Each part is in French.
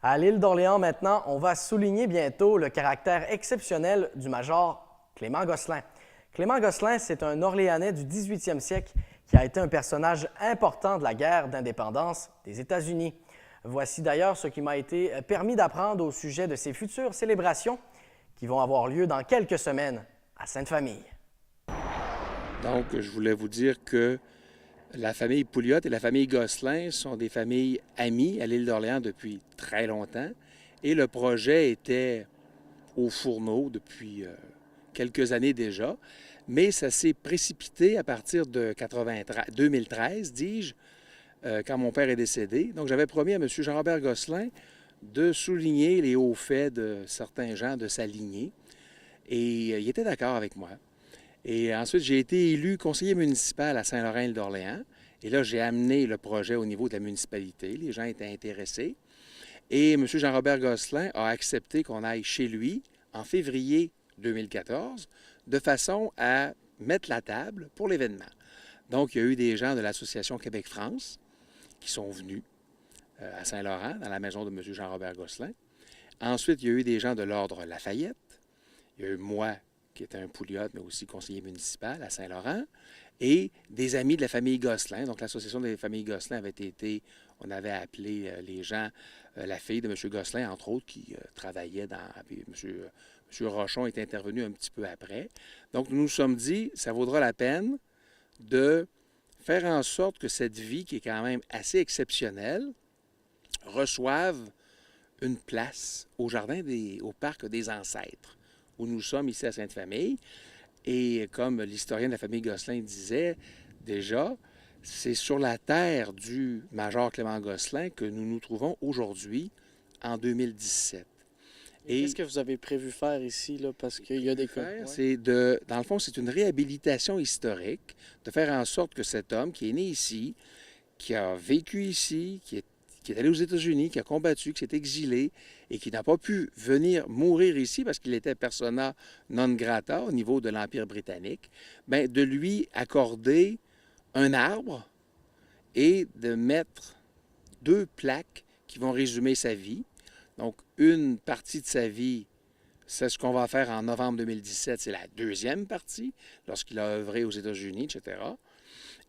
À l'île d'Orléans maintenant, on va souligner bientôt le caractère exceptionnel du major Clément Gosselin. Clément Gosselin, c'est un Orléanais du 18e siècle qui a été un personnage important de la guerre d'indépendance des États-Unis. Voici d'ailleurs ce qui m'a été permis d'apprendre au sujet de ces futures célébrations qui vont avoir lieu dans quelques semaines à Sainte-Famille. Donc, je voulais vous dire que la famille Pouliot et la famille Gosselin sont des familles amies à l'île d'Orléans depuis très longtemps. Et le projet était au fourneau depuis quelques années déjà. Mais ça s'est précipité à partir de 2013, dis-je, quand mon père est décédé. Donc, j'avais promis à M. Jean-Robert Gosselin de souligner les hauts faits de certains gens de sa lignée. Et il était d'accord avec moi. Et ensuite, j'ai été élu conseiller municipal à Saint-Laurent-d'Orléans. Et là, j'ai amené le projet au niveau de la municipalité. Les gens étaient intéressés. Et M. Jean-Robert Gosselin a accepté qu'on aille chez lui en février 2014 de façon à mettre la table pour l'événement. Donc, il y a eu des gens de l'Association Québec-France qui sont venus à Saint-Laurent, dans la maison de M. Jean-Robert Gosselin. Ensuite, il y a eu des gens de l'Ordre Lafayette. Il y a eu moi, qui était un Pouliot, mais aussi conseiller municipal à Saint-Laurent, et des amis de la famille Gosselin. Donc, l'association des familles Gosselin avait été, on avait appelé les gens, la fille de M. Gosselin, entre autres, qui travaillait dans... M. Rochon est intervenu un petit peu après. Donc, nous nous sommes dit, ça vaudra la peine de faire en sorte que cette vie, qui est quand même assez exceptionnelle, reçoive une place au parc des Ancêtres, où nous sommes ici à Sainte-Famille. Et comme l'historien de la famille Gosselin disait déjà, c'est sur la terre du major Clément Gosselin que nous nous trouvons aujourd'hui, en 2017. Et qu'est-ce que vous avez prévu faire ici, là, parce qu'il y a des cas? C'est dans le fond, c'est une réhabilitation historique, de faire en sorte que cet homme qui est né ici, qui a vécu ici, qui est allé aux États-Unis, qui a combattu, qui s'est exilé et qui n'a pas pu venir mourir ici parce qu'il était persona non grata au niveau de l'Empire britannique, bien, de lui accorder un arbre et de mettre 2 plaques qui vont résumer sa vie. Donc, une partie de sa vie, c'est ce qu'on va faire en novembre 2017, c'est la deuxième partie, lorsqu'il a œuvré aux États-Unis, etc.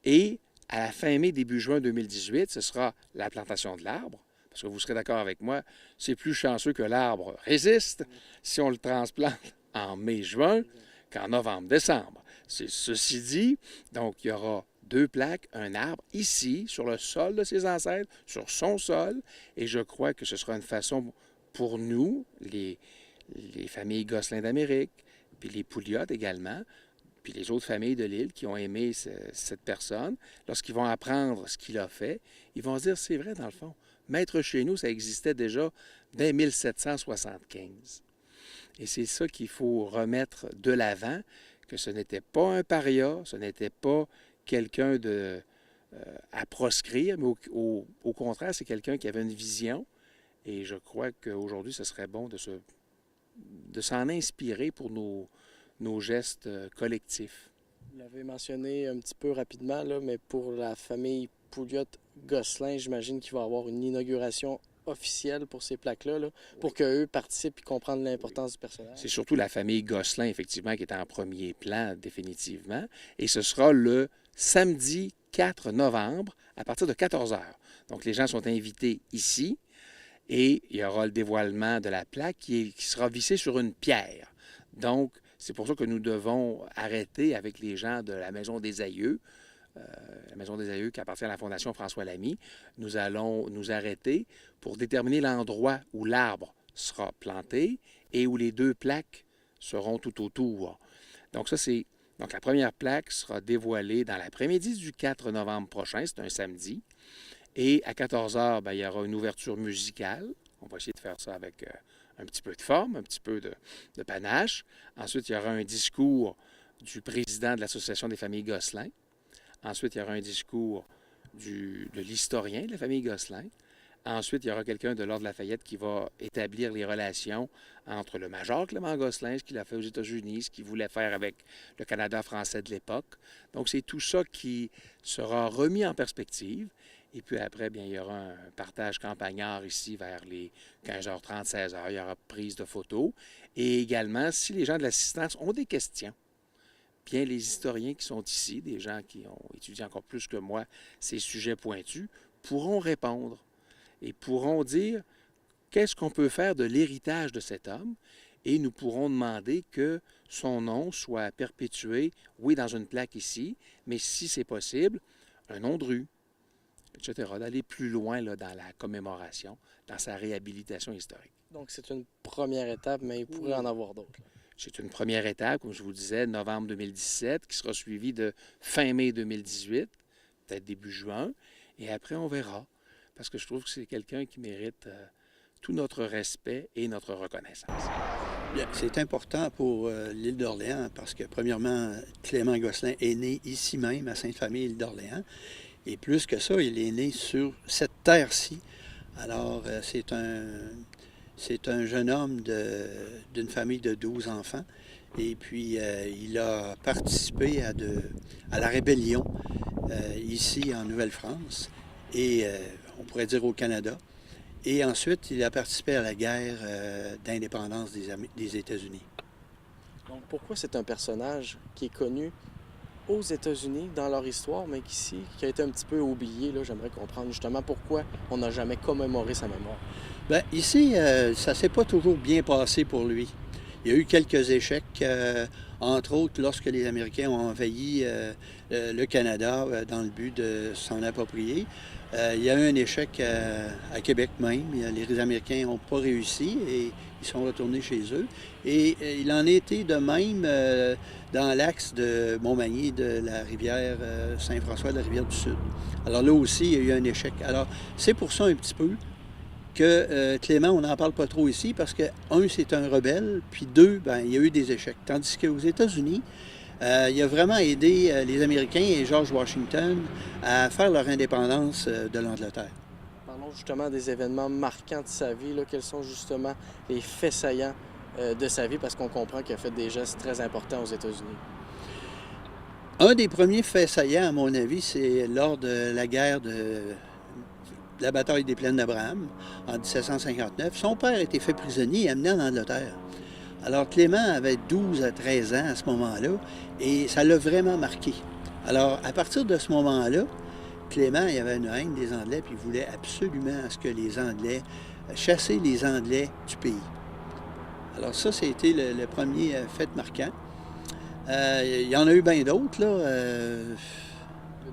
Et à la fin mai, début juin 2018, ce sera la plantation de l'arbre. Parce que vous serez d'accord avec moi, c'est plus chanceux que l'arbre résiste si on le transplante en mai-juin qu'en novembre-décembre. C'est ceci dit, donc il y aura 2 plaques, un arbre ici, sur le sol de ses ancêtres, sur son sol, et je crois que ce sera une façon pour nous, les familles Gosselin d'Amérique, puis les Pouliot également, puis les autres familles de l'île qui ont aimé cette personne, lorsqu'ils vont apprendre ce qu'il a fait, ils vont se dire, c'est vrai dans le fond, Maître chez nous, ça existait déjà dès 1775. Et c'est ça qu'il faut remettre de l'avant, que ce n'était pas un paria, ce n'était pas quelqu'un à proscrire, mais au contraire, c'est quelqu'un qui avait une vision. Et je crois qu'aujourd'hui, ce serait bon de s'en inspirer pour nos gestes collectifs. Vous l'avez mentionné un petit peu rapidement, là, mais pour la famille Pouliot-Gosselin, j'imagine qu'il va y avoir une inauguration officielle pour ces plaques-là, là, pour qu'eux participent et comprennent l'importance du personnage. C'est surtout la famille Gosselin, effectivement, qui est en premier plan, définitivement. Et ce sera le samedi 4 novembre, à partir de 14 heures. Donc, les gens sont invités ici et il y aura le dévoilement de la plaque qui sera vissée sur une pierre. Donc, c'est pour ça que nous devons arrêter avec les gens de la Maison des Aïeux, la Maison des Aïeux qui appartient à la Fondation François Lamy. Nous allons nous arrêter pour déterminer l'endroit où l'arbre sera planté et où les 2 plaques seront tout autour. Donc donc la première plaque sera dévoilée dans l'après-midi du 4 novembre prochain, c'est un samedi. Et à 14 heures, bien, il y aura une ouverture musicale. On va essayer de faire ça avec un petit peu de forme, un petit peu de panache. Ensuite, il y aura un discours du président de l'Association des familles Gosselin. Ensuite, il y aura un discours de l'historien de la famille Gosselin. Ensuite, il y aura quelqu'un de l'Ordre Lafayette qui va établir les relations entre le major Clément Gosselin, ce qu'il a fait aux États-Unis, ce qu'il voulait faire avec le Canada français de l'époque. Donc, c'est tout ça qui sera remis en perspective. Et puis après, bien, il y aura un partage campagnard ici vers les 15h30, 16h. Il y aura prise de photos. Et également, si les gens de l'assistance ont des questions, bien, les historiens qui sont ici, des gens qui ont étudié encore plus que moi ces sujets pointus, pourront répondre et pourront dire qu'est-ce qu'on peut faire de l'héritage de cet homme, et nous pourrons demander que son nom soit perpétué, oui, dans une plaque ici, mais si c'est possible, un nom de rue, etc., d'aller plus loin là, dans la commémoration, dans sa réhabilitation historique. Donc, c'est une première étape, mais il pourrait en avoir d'autres. C'est une première étape, comme je vous disais, novembre 2017, qui sera suivie de fin mai 2018, peut-être début juin, et après, on verra. Parce que je trouve que c'est quelqu'un qui mérite tout notre respect et notre reconnaissance. Bien, c'est important pour l'île d'Orléans parce que, premièrement, Clément Gosselin est né ici même, à Sainte-Famille, île d'Orléans. Et plus que ça, il est né sur cette terre-ci. Alors, c'est un jeune homme d'une famille de 12 enfants. Et puis, il a participé à la rébellion ici en Nouvelle-France. Et on pourrait dire au Canada. Et ensuite, il a participé à la guerre d'indépendance des États-Unis. Donc, pourquoi c'est un personnage qui est connu aux États-Unis dans leur histoire, mais qu'ici, qui a été un petit peu oublié? Là, j'aimerais comprendre justement pourquoi on n'a jamais commémoré sa mémoire. Bien, ici, ça ne s'est pas toujours bien passé pour lui. Il y a eu quelques échecs, entre autres lorsque les Américains ont envahi le Canada dans le but de s'en approprier. Il y a eu un échec à Québec même. Les Américains n'ont pas réussi et ils sont retournés chez eux. Et il en a été de même dans l'axe de Montmagny, de la rivière Saint-François, de la rivière du Sud. Alors là aussi, il y a eu un échec. Alors, c'est pour ça un petit peu que Clément, on n'en parle pas trop ici parce que, un, c'est un rebelle, puis deux, bien, il y a eu des échecs. Tandis qu'aux États-Unis, il a vraiment aidé les Américains et George Washington à faire leur indépendance de l'Angleterre. Parlons justement des événements marquants de sa vie. Là. Quels sont justement les faits saillants de sa vie, parce qu'on comprend qu'il a fait des gestes très importants aux États-Unis. Un des premiers faits saillants, à mon avis, c'est lors de la guerre de la bataille des Plaines d'Abraham en 1759. Son père a été fait prisonnier et amené en Angleterre. Alors Clément avait 12 à 13 ans à ce moment-là et ça l'a vraiment marqué. Alors à partir de ce moment-là, Clément il avait une haine des Anglais puis il voulait absolument à ce que les Anglais, chasser les Anglais du pays. Alors ça, c'était le premier fait marquant. Il y en a eu bien d'autres, là.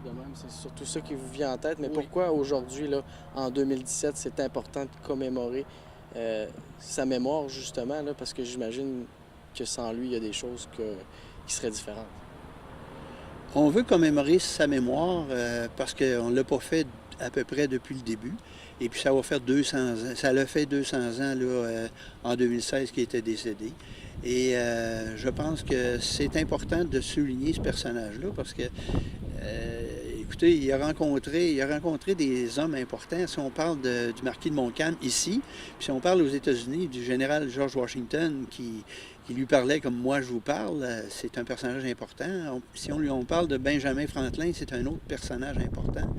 De même, c'est surtout ça qui vous vient en tête. Mais pourquoi aujourd'hui, là, en 2017, c'est important de commémorer sa mémoire, justement, là, parce que j'imagine que sans lui, il y a des choses qui seraient différentes. On veut commémorer sa mémoire parce qu'on ne l'a pas fait à peu près depuis le début. Et puis ça va faire 200 ans. Ça l'a fait 200 ans là, en 2016 qu'il était décédé. Et je pense que c'est important de souligner ce personnage-là parce que, écoutez, il a rencontré des hommes importants. Si on parle du marquis de Montcalm ici, puis si on parle aux États-Unis du général George Washington qui lui parlait comme moi je vous parle, c'est un personnage important. Si on parle de Benjamin Franklin, c'est un autre personnage important.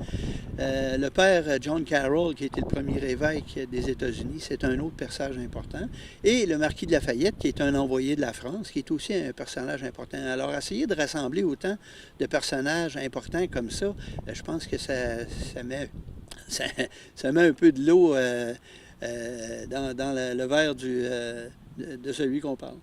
Le père John Carroll, qui était le premier évêque des États-Unis, c'est un autre personnage important. Et le marquis de Lafayette, qui est un envoyé de la France, qui est aussi un personnage important. Alors, essayer de rassembler autant de personnages importants comme ça, je pense que ça met un peu de l'eau dans le verre de celui qu'on parle.